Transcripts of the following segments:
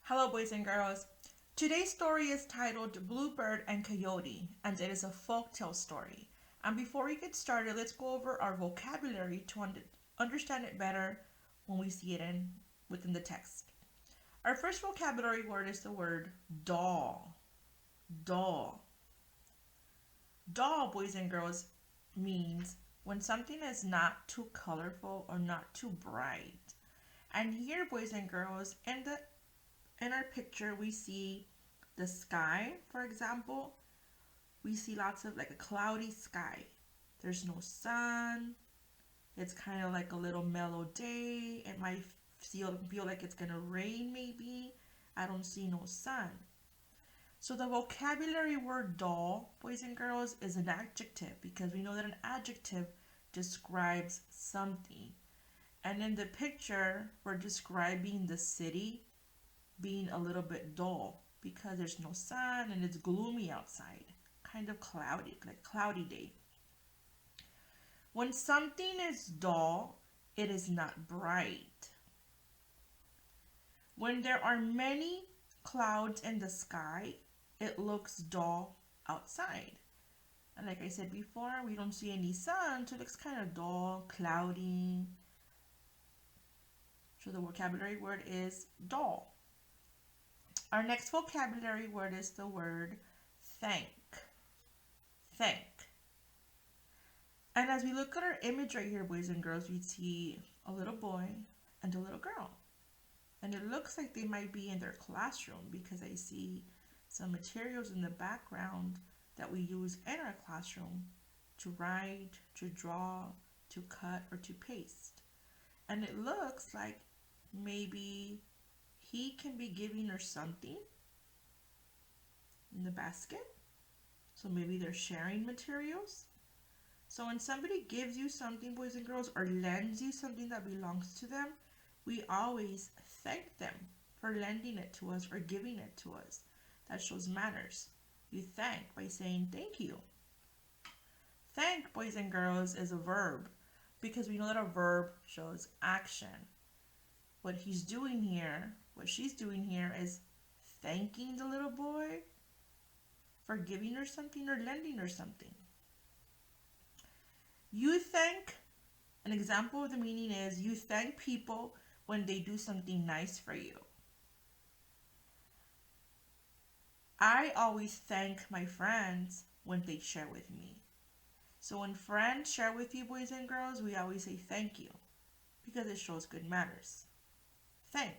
Hello, boys and girls. Today's story is titled Bluebird and Coyote, and it is a folktale story. And before we get started, let's go over our vocabulary to understand it better when we see it within the text. Our first vocabulary word is the word doll. Doll. Doll, boys and girls, means when something is not too colorful or not too bright. And here, boys and girls, in our picture we see the sky, for example. We see lots of like a cloudy sky. There's no sun. It's kind of like a little mellow day. It might feel like it's gonna rain maybe. I don't see no sun. So the vocabulary word dull, boys and girls, is an adjective because we know that an adjective describes something. And in the picture, we're describing the city being a little bit dull because there's no sun and it's gloomy outside, kind of cloudy, like cloudy day. When something is dull, it is not bright. When there are many clouds in the sky, it looks dull outside. And like I said before, we don't see any sun, so it looks kind of dull, cloudy. So the vocabulary word is dull. Our next vocabulary word is the word thank. Thank. And as we look at our image right here, boys and girls, we see a little boy and a little girl. And it looks like they might be in their classroom because I see some materials in the background that we use in our classroom to write, to draw, to cut, or to paste. And it looks like maybe he can be giving her something in the basket. So maybe they're sharing materials. So when somebody gives you something, boys and girls, or lends you something that belongs to them, we always thank them for lending it to us or giving it to us. That shows manners. You thank by saying thank you. Thank, boys and girls, is a verb because we know that a verb shows action. What she's doing here is thanking the little boy for giving her something or lending her something. You thank, an example of the meaning is you thank people when they do something nice for you. I always thank my friends when they share with me. So when friends share with you, boys and girls, we always say thank you because it shows good manners. Thank.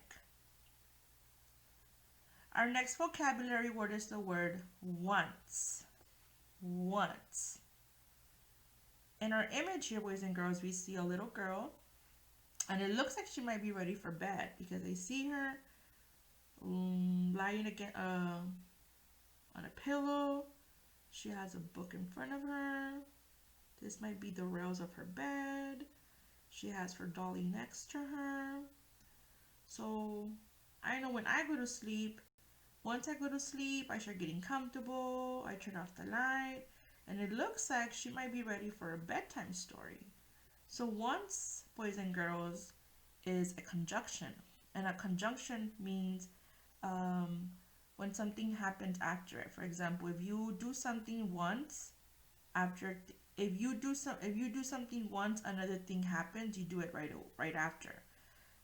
Our next vocabulary word is the word once. Once. In our image here, boys and girls, we see a little girl, and it looks like she might be ready for bed because I see her lying again on a pillow. She has a book in front of her. This might be the rails of her bed. She has her dolly next to her. So I know when I go to sleep, once I go to sleep, I start getting comfortable. I turn off the light, and it looks like she might be ready for a bedtime story. So once, boys and girls, is a conjunction, and a conjunction means when something happens after it. For example, if you do something once, if you do something once, another thing happens, you do it right after.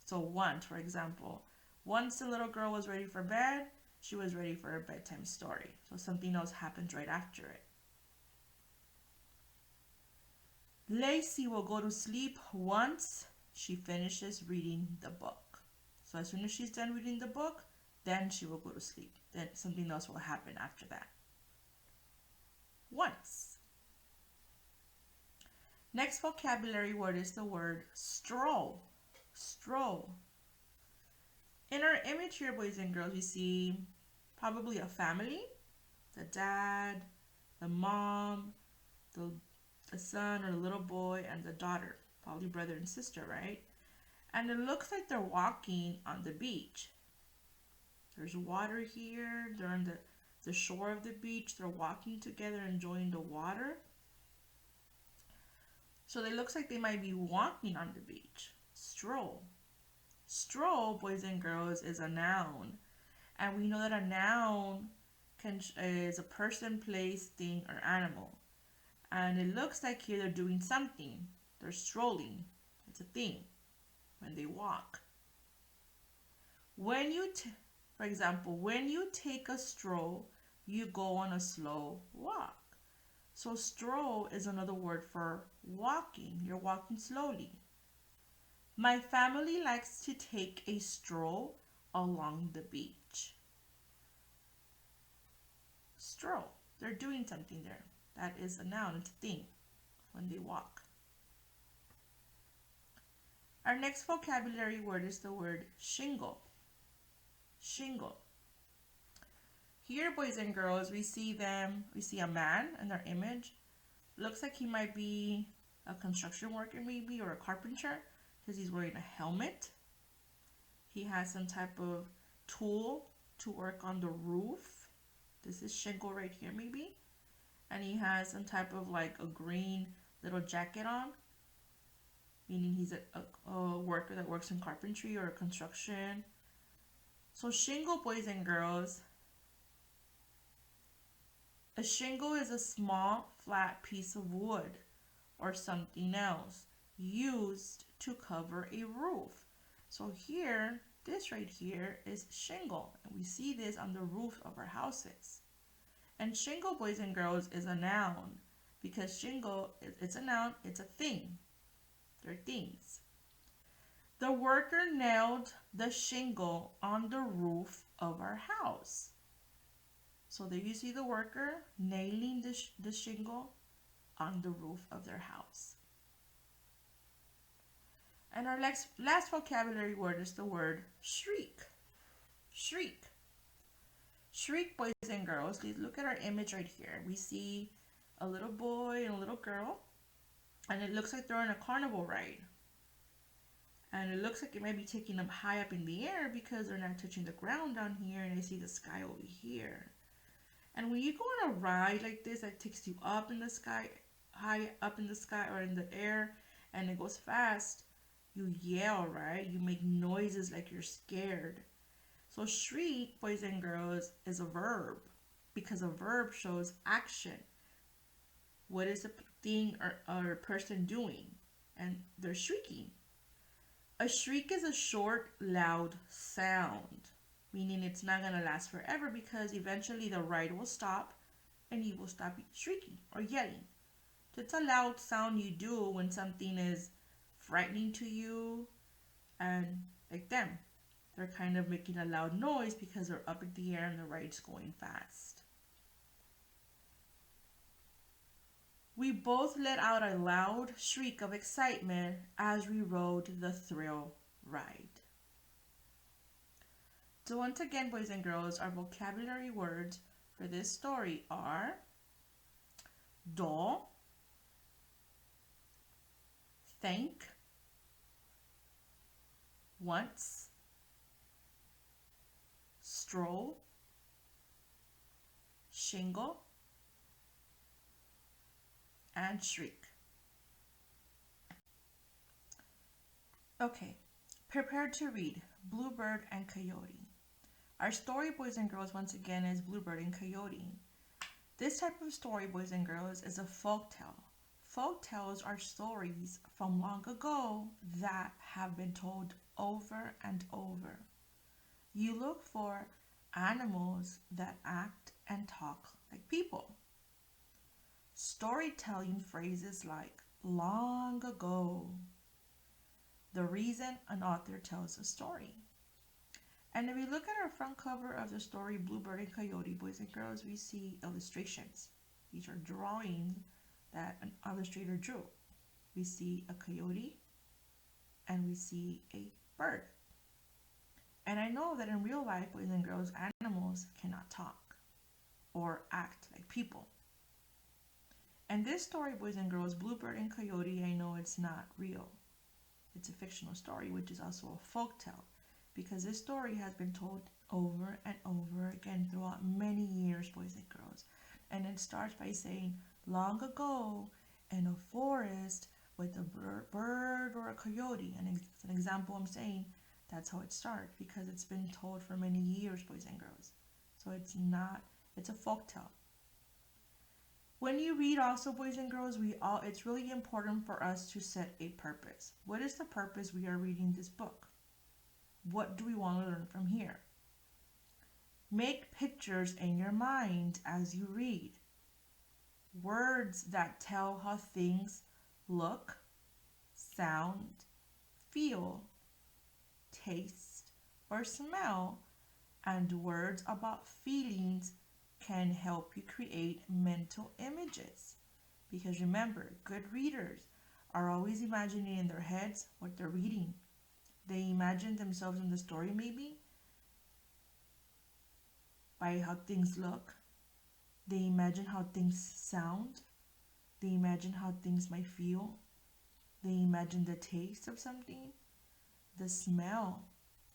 So once, for example, once the little girl was ready for bed, she was ready for a bedtime story. So something else happens right after it. Lacey will go to sleep once she finishes reading the book. So as soon as she's done reading the book, then she will go to sleep. Then something else will happen after that. Once. Next vocabulary word is the word stroll. Stroll. In our image here, boys and girls, we see probably a family. The dad, the mom, the son or the little boy, and the daughter. Probably brother and sister, right? And it looks like they're walking on the beach. There's water here. They're on the shore of the beach. They're walking together, enjoying the water. So it looks like they might be walking on the beach. Stroll. Stroll, boys and girls, is a noun. And we know that a noun is a person, place, thing, or animal. And it looks like here they're doing something. They're strolling. It's a thing when they walk. When you, for example, when you take a stroll, you go on a slow walk. So stroll is another word for walking. You're walking slowly. My family likes to take a stroll along the beach. Stroll. They're doing something there. That is a noun, it's a thing when they walk. Our next vocabulary word is the word shingle. Shingle. Here, boys and girls, we see a man in our image. Looks like he might be a construction worker maybe, or a carpenter, because he's wearing a helmet. He has some type of tool to work on the roof. This is shingle right here maybe. And he has some type of like a green little jacket on, meaning he's a worker that works in carpentry or construction. So shingle, boys and girls, a shingle is a small flat piece of wood or something else used to cover a roof. So here, this right here is shingle, and we see this on the roof of our houses. And shingle, boys and girls, is a noun because shingle, it's a noun, it's a thing. They're things. The worker nailed the shingle on the roof of our house. So there you see the worker nailing the shingle on the roof of their house. And our last vocabulary word is the word shriek. Shriek. Shriek, boys and girls. Please look at our image right here. We see a little boy and a little girl, and it looks like they're on a carnival ride. And it looks like it might be taking them high up in the air because they're not touching the ground down here, and I see the sky over here. And when you go on a ride like this that takes you up in the sky, high up in the sky or in the air, and it goes fast, you yell, right? You make noises like you're scared. So shriek, boys and girls, is a verb because a verb shows action. What is the thing or person doing? And they're shrieking. A shriek is a short, loud sound, meaning it's not going to last forever because eventually the ride will stop and you will stop shrieking or yelling. So it's a loud sound you do when something is frightening to you, and like them. They're kind of making a loud noise because they're up in the air and the ride's going fast. We both let out a loud shriek of excitement as we rode the thrill ride. So once again, boys and girls, our vocabulary words for this story are do, thank, once, stroll, shingle, and shriek. Okay, prepare to read Bluebird and Coyote. Our story, boys and girls, once again is Bluebird and Coyote. This type of story, boys and girls, is a folk tale. Folk tales are stories from long ago that have been told over and over. You look for animals that act and talk like people. Storytelling phrases like long ago, the reason an author tells a story. And if we look at our front cover of the story Bluebird and Coyote, boys and girls, we see illustrations. These are drawings that an illustrator drew. We see a coyote and we see a bird. And I know that in real life, boys and girls, animals cannot talk or act like people. And this story, boys and girls, Bluebird and Coyote, I know it's not real. It's a fictional story, which is also a folk tale, because this story has been told over and over again throughout many years, boys and girls. And it starts by saying, long ago in a forest with a bird or a coyote. And it's an example I'm saying That's how it starts because it's been told for many years, boys and girls. So it's not, it's a folk tale. When you read also, boys and girls, it's really important for us to set a purpose. What is the purpose we are reading this book? What do we want to learn from here? Make pictures in your mind as you read. Words that tell how things look, sound, feel, taste, or smell, and words about feelings can help you create mental images. Because remember, good readers are always imagining in their heads what they're reading. They imagine themselves in the story, maybe by how things look. They imagine how things sound. They imagine how things might feel. They imagine the taste of something, the smell,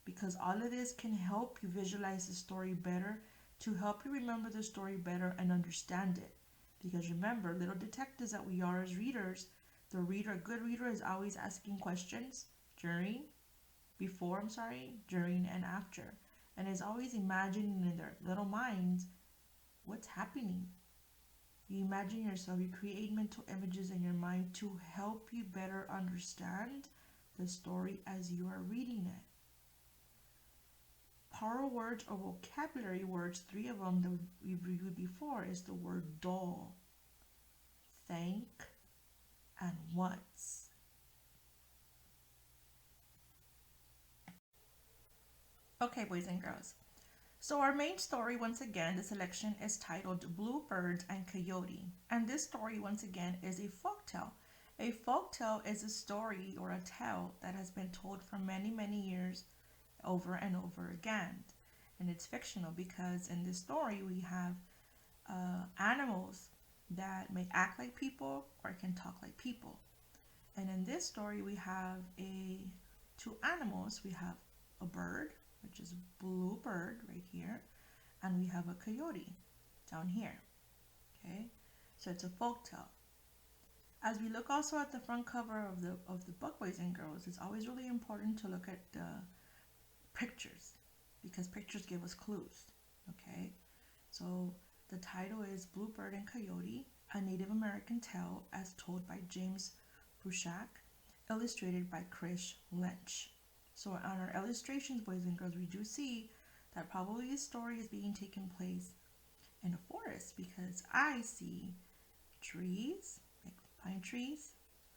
because all of this can help you visualize the story better, to help you remember the story better and understand it. Because remember, little detectives that we are as readers, the reader, good reader, is always asking questions during and after, and is always imagining in their little minds what's happening. You imagine yourself, you create mental images in your mind to help you better understand the story as you are reading it. Power words or vocabulary words, 3 of them that we reviewed before, is the word dull, thank, and once. Okay, boys and girls. So our main story, once again, the selection is titled Bluebird and Coyote. And this story, once again, is a folk tale. A folk tale is a story or a tale that has been told for many, many years over and over again. And it's fictional because in this story we have animals that may act like people or can talk like people. And in this story we have two animals. We have a bird, which is Bluebird right here, and we have a coyote down here. Okay, so it's a folk tale. As we look also at the front cover of the book, boys and girls, it's always really important to look at the pictures because pictures give us clues. Okay, so the title is Bluebird and Coyote, a Native American tale as told by James Prushak, illustrated by Chris Lynch. So on our illustrations, boys and girls, we do see that probably this story is being taken place in a forest because I see trees, like pine trees.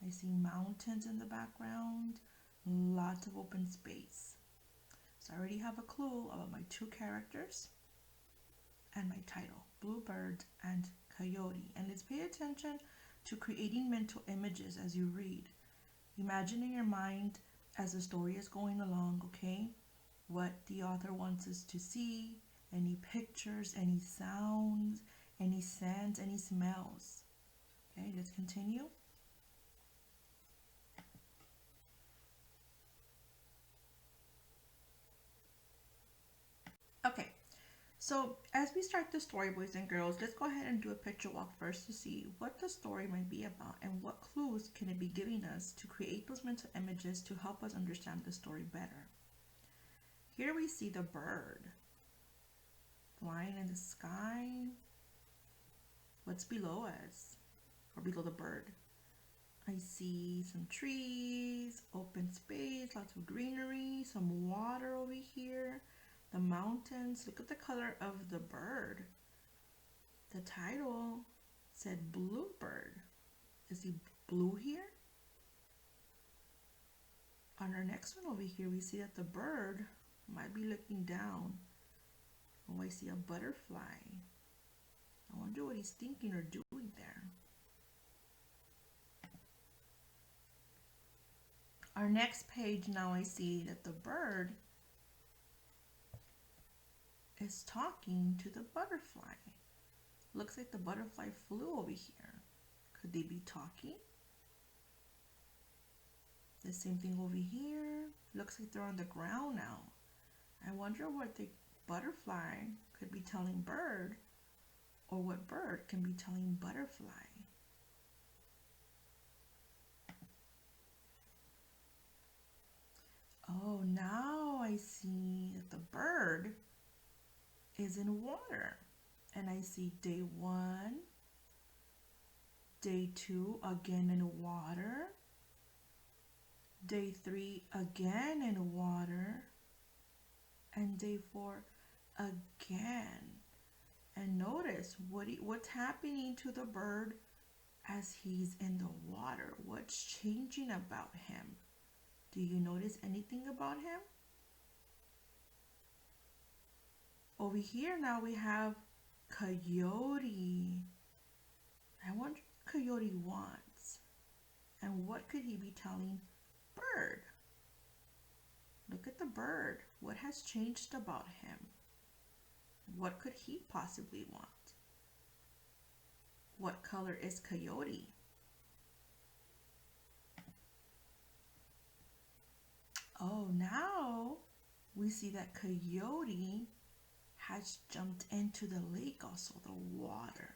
I see mountains in the background, lots of open space. So I already have a clue about my 2 characters and my title, Bluebird and Coyote. And let's pay attention to creating mental images as you read. Imagine in your mind as the story is going along, okay, what the author wants us to see, any pictures, any sounds, any scents, any smells. Okay, let's continue. Okay, so as we start the story, boys and girls, let's go ahead and do a picture walk first to see what the story might be about and what clues can it be giving us to create those mental images to help us understand the story better. Here we see the bird flying in the sky. What's below us, or below the bird? I see some trees, open space, lots of greenery, some water over here, the mountains. Look at the color of the bird. The title said Bluebird. Is he blue here? On our next one over here, we see that the bird might be looking down. Oh, I see a butterfly. I wonder what he's thinking or doing there. Our next page, now I see that the bird is talking to the butterfly. Looks like the butterfly flew over here. Could they be talking? The same thing over here. Looks like they're on the ground now. I wonder what the butterfly could be telling bird, or what bird can be telling butterfly. Oh, now I see that the bird is in water. And I see day 1, day 2 again in water, day 3 again in water, and day 4 again. And notice what's happening to the bird as he's in the water. What's changing about him? Do you notice anything about him? Over here now we have Coyote. I wonder what Coyote wants. And what could he be telling Bird? Look at the bird. What has changed about him? What could he possibly want? What color is Coyote? Oh, now we see that Coyote has jumped into the lake, also the water.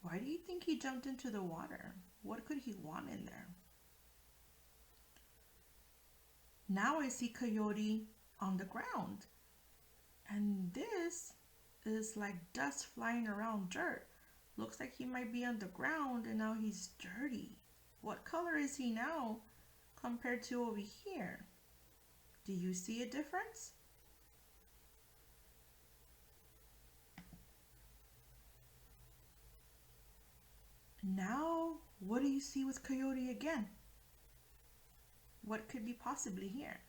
Why do you think he jumped into the water? What could he want in there? Now I see Coyote on the ground. And this is like dust flying around, dirt. Looks like he might be on the ground and now he's dirty. What color is he now compared to over here? Do you see a difference? Now, what do you see with Coyote again? What could be possibly here?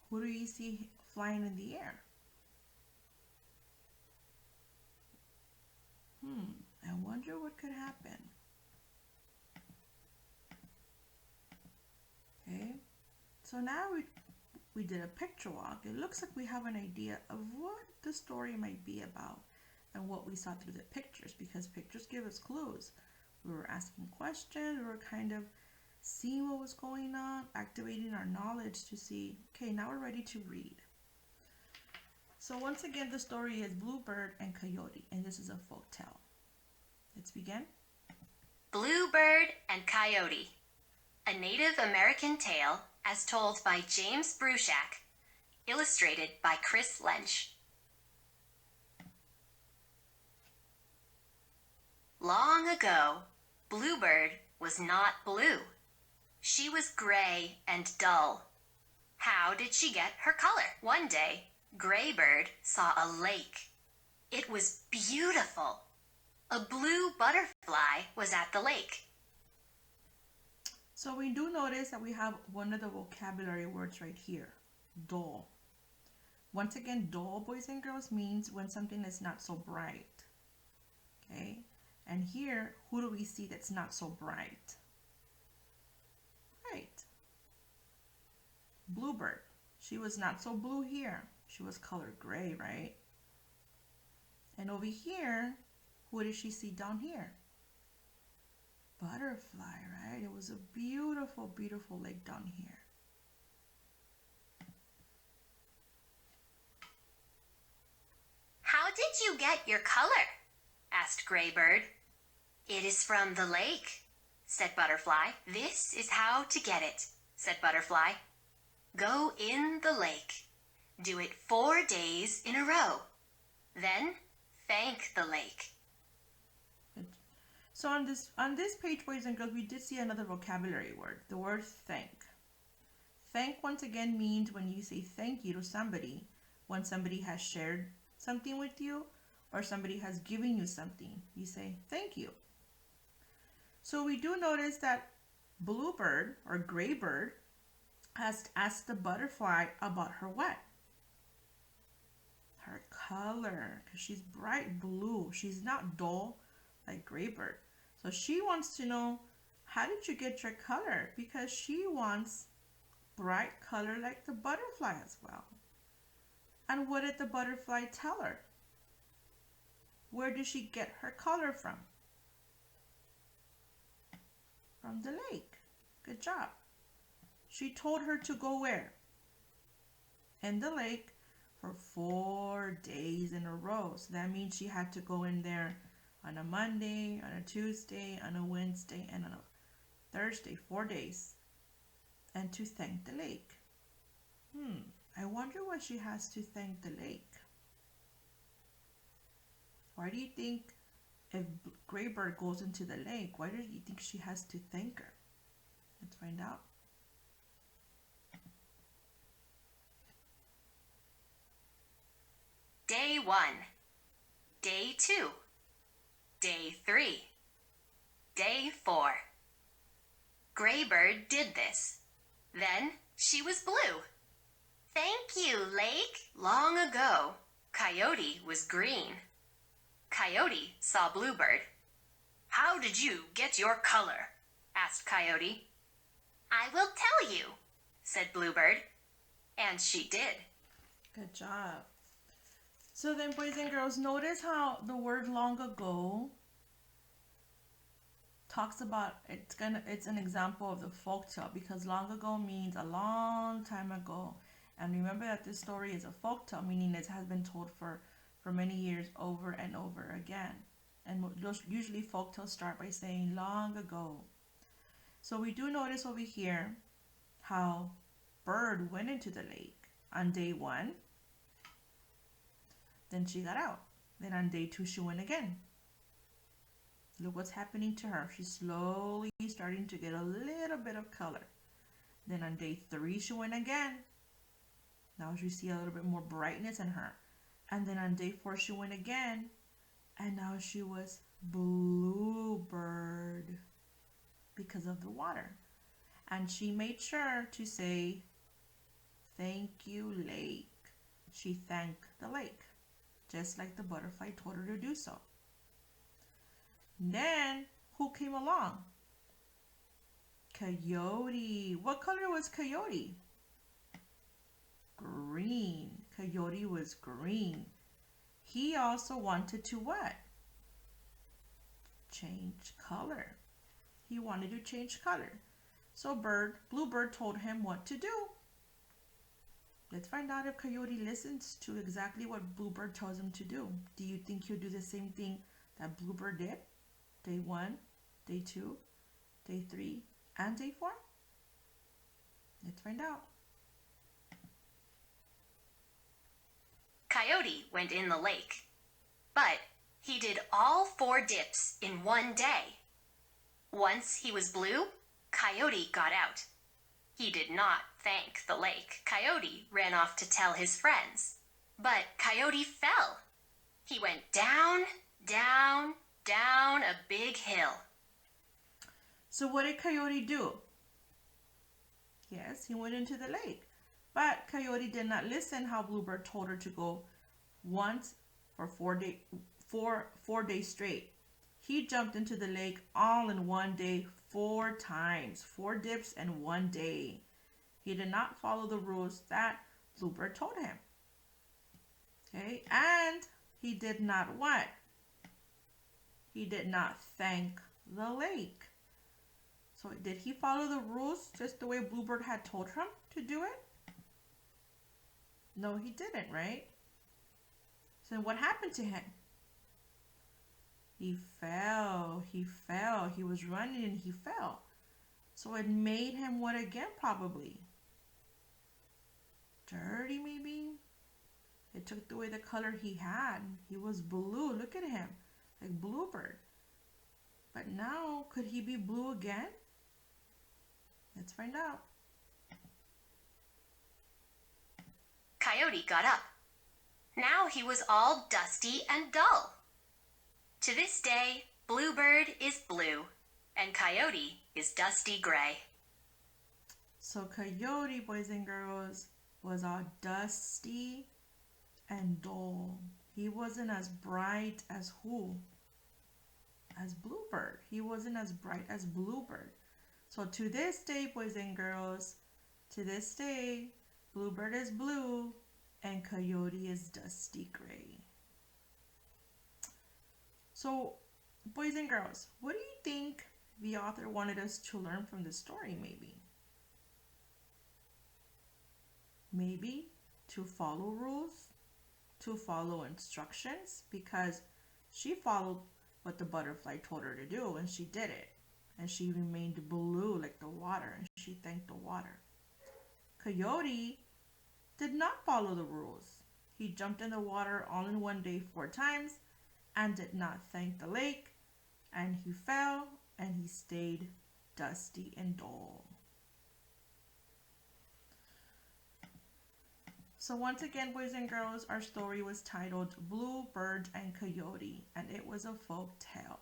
Who do you see flying in the air? I wonder what could happen. Okay, so now we did a picture walk. It looks like we have an idea of what the story might be about and what we saw through the pictures, because pictures give us clues. We were asking questions, we were kind of seeing what was going on, activating our knowledge to see, okay, now we're ready to read. So once again, the story is Bluebird and Coyote, and this is a folk tale. Let's begin. Bluebird and Coyote, a Native American tale as told by James Bruchac, illustrated by Chris Lench. Long ago, Bluebird was not blue. She was gray and dull. How did she get her color? One day, Graybird saw a lake. It was beautiful. A blue butterfly was at the lake. So we do notice that we have one of the vocabulary words right here, dull. Once again, dull, boys and girls, means when something is not so bright. Okay, and here, who do we see that's not so bright? Right. Bluebird. She was not so blue here. She was colored gray, right? And over here, who did she see down here? Butterfly, right? It was a beautiful, beautiful lake down here. How did you get your color? Asked Graybird. It is from the lake, said Butterfly. This is how to get it, said Butterfly. Go in the lake. Do it 4 days in a row. Then thank the lake. Good. So on this page, boys and girls, we did see another vocabulary word, the word thank. Thank, once again, means when you say thank you to somebody, when somebody has shared something with you or somebody has given you something, you say thank you. So we do notice that Bluebird or Graybird has asked the butterfly about her what? Her color, because she's bright blue. She's not dull like Graybird. So she wants to know, how did you get your color? Because she wants bright color like the butterfly as well. And what did the butterfly tell her? Where did she get her color from? From the lake. Good job. She told her to go where? In the lake for 4 days in a row. So that means she had to go in there on a Monday, on a Tuesday, on a Wednesday, and on a Thursday, 4 days. and to thank the lake. I wonder what she has to thank the lake. Why do you think if Graybird goes into the lake, why do you think she has to thank her? Let's find out. Day 1, Day 2, Day 3, Day 4. Graybird did this. Then she was blue. Thank you, lake. Long ago, Coyote was green. Coyote saw Bluebird. How did you get your color? Asked Coyote. I will tell you, said Bluebird. And she did. Good job. So then, boys and girls, notice how the word long ago talks about it's an example of the folktale, because long ago means a long time ago. And remember that this story is a folktale, meaning it has been told for many years over and over again. And usually folktales start by saying long ago. So we do notice over here how Bird went into the lake on day 1. Then she got out. Then on day 2 she went again. Look what's happening to her. She's slowly starting to get a little bit of color. Then on day 3 she went again. Now you see a little bit more brightness in her. And then on day 4 she went again. And now she was Bluebird because of the water. And she made sure to say, thank you, lake. She thanked the lake, just like the butterfly told her to do so. Then, who came along? Coyote. What color was Coyote? Green. Coyote was green. He also wanted to what? Change color. He wanted to change color. So Bluebird told him what to do. Let's find out if Coyote listens to exactly what Bluebird tells him to do. Do you think he'll do the same thing that Bluebird did? Day 1, day 2, day 3, and day 4? Let's find out. Coyote went in the lake, but he did all 4 dips in one day. Once he was blue, Coyote got out. He did not thank the lake. Coyote ran off to tell his friends. But Coyote fell. He went down, down, down a big hill. So what did Coyote do? Yes, he went into the lake. But Coyote did not listen how Bluebird told her to go once for 4 days straight. He jumped into the lake all in one day 4 times, 4 dips in one day. He did not follow the rules that Bluebird told him. Okay, and he did not what? He did not thank the lake. So did he follow the rules just the way Bluebird had told him to do it? No, he didn't, right? So what happened to him? He fell. He was running and he fell. So it made him what again, probably? Dirty, maybe? It took away the color he had. He was blue. Look at him. Like Bluebird. But now, could he be blue again? Let's find out. Coyote got up. Now he was all dusty and dull. To this day, Bluebird is blue, and Coyote is dusty gray. So Coyote, boys and girls, was all dusty and dull. He wasn't as bright as who? As Bluebird. He wasn't as bright as Bluebird. So to this day, boys and girls, to this day, Bluebird is blue and Coyote is dusty gray. So, boys and girls, what do you think the author wanted us to learn from the story, maybe? Maybe to follow rules, to follow instructions, because she followed what the butterfly told her to do and she did it. And she remained blue like the water and she thanked the water. Coyote did not follow the rules. He jumped in the water all in one day 4 times and did not thank the lake, and he fell and he stayed dusty and dull. So once again, boys and girls, our story was titled Blue Bird and Coyote, and it was a folk tale.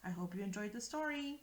I hope you enjoyed the story.